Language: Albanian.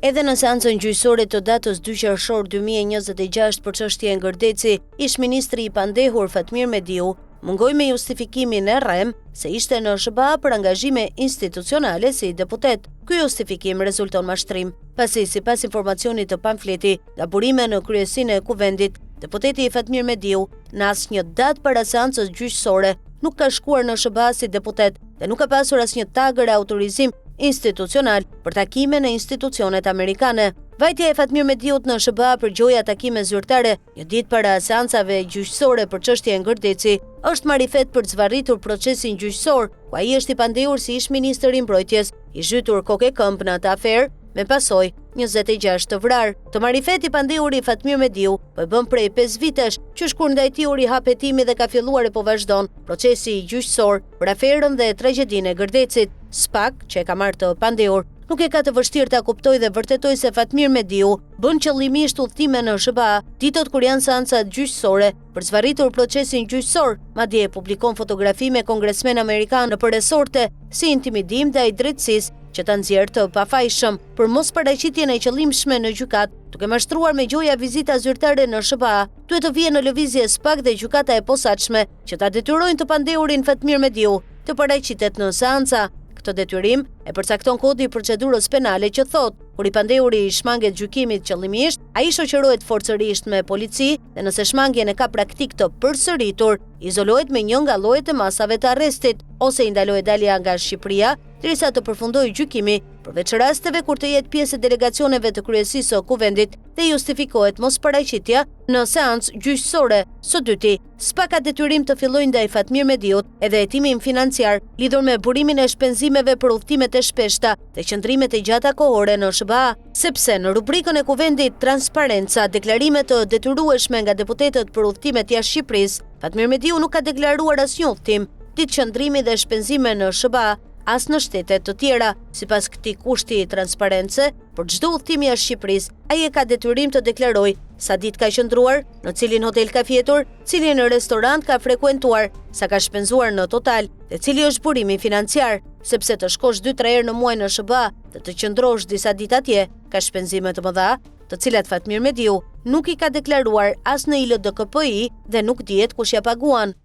Edhe në seancën gjyqësore të datës 2 qershor 2026 për çështjen Gërdeci, ish ministri i pandehur Fatmir Mediu mungoi me justifikimin e rrem se ishte në SBA për angazhime institucionale si deputet. Ky justifikim rezulton mashtrim, pasi sipas informacionit të pamfleti nga burime në kryesinë e kuvendit, deputeti Fatmir Mediu në asnjë datë para seancës gjyqësore nuk ka shkuar në SBA si deputet dhe nuk ka pasur asnjë tagër e autorizim institucional për takime në institucionet amerikane. Vajtja e Fatmir Mediut në SBA për gjoja takime zyrtare një ditë para seancave gjyqësore për çështjen Gërdeci është marifet për të zvarritur procesin gjyqësor, ku ai është i pandehur si ish ministër i mbrojtjes, i zhytur kokë e këmbë në atë aferë, me pasojë 26 të vrarë. Të marifet i pandehuri Fatmir Mediu po e bën prej 5 vitesh, që kur ndaj tij u rihap hetimi dhe ka filluar e po vazhdon procesi gjyqësor për aferën dhe tragjedinë e Gërdecit. SPAK, që e ka marrë të pandehur, nuk e ka të vështirë ta kuptojë dhe vërtetoj se Fatmir Mediu bën qëllimisht udhëtime në SBA ditët kur janë seancat gjyqësore për zvarritur procesin gjyqësor, madje e publikon fotografi me kongresmen amerikan në resorte si intimidim ndaj drejtësisë që ta nxjerrë të pafajshëm për mos paraqitjen e qëllimshme në gjykat, duke mashtruar me gjoja vizita zyrtare në SBA. Duhet të vijë në lëvizje SPAK dhe gjykata e posaçme që ta detyrojnë të pandehurin Fatmir Mediu të paraqitet në seanca. Këtë detyrim e përcakton kodi i procedurës penale që thotë, kur i pandehuri i shmanget gjykimit qëllimisht, ai shoqërohet forcërisht me polici dhe nëse shmangjen e ka praktik të përsëritur, izolohet me një nga llojet e masave të arrestit ose i ndalohet dalja nga Shqipëria derisa të përfundojë gjykimi, përveç rasteve kur të jetë pjesë e delegacioneve të kryesisë së kuvendit dhe justifikohet mos paraqitja në seancë gjyqësore. Së dyti, SPAK ka detyrim të fillojë ndaj Fatmir Mediut edhe hetimin financiar lidhur me burimin e shpenzimeve për udhëtimet e shpeshta dhe qëndrimet e gjata kohore në SBA, sepse në rubrikën e kuvendit Transparenca, deklarimet të detyrueshme nga deputetët për udhëtimet jashtë Shqipërisë, Fatmir Mediu nuk ka deklaruar asnjë udhëtim, ditë qëndrimi dhe shpenzime në SBA, as në shtete të tjera. Sipas këtij kushti i transparence, për çdo udhëtim jashtë Shqipërisë, ai e ka detyrim të deklarojë sa ditë ka qëndruar, në cilin hotel ka fjetur, cilin restorant ka frekuentuar, sa ka shpenzuar në total dhe cili është burimi financiar, sepse të shkosh 2-3 herë në muaj në SBA dhe të qëndrosh disa ditë atje, ka shpenzime të mëdha, të cilat Fatmir Mediu nuk i ka deklaruar as në ILDKPI dhe nuk dihet kush ja paguan.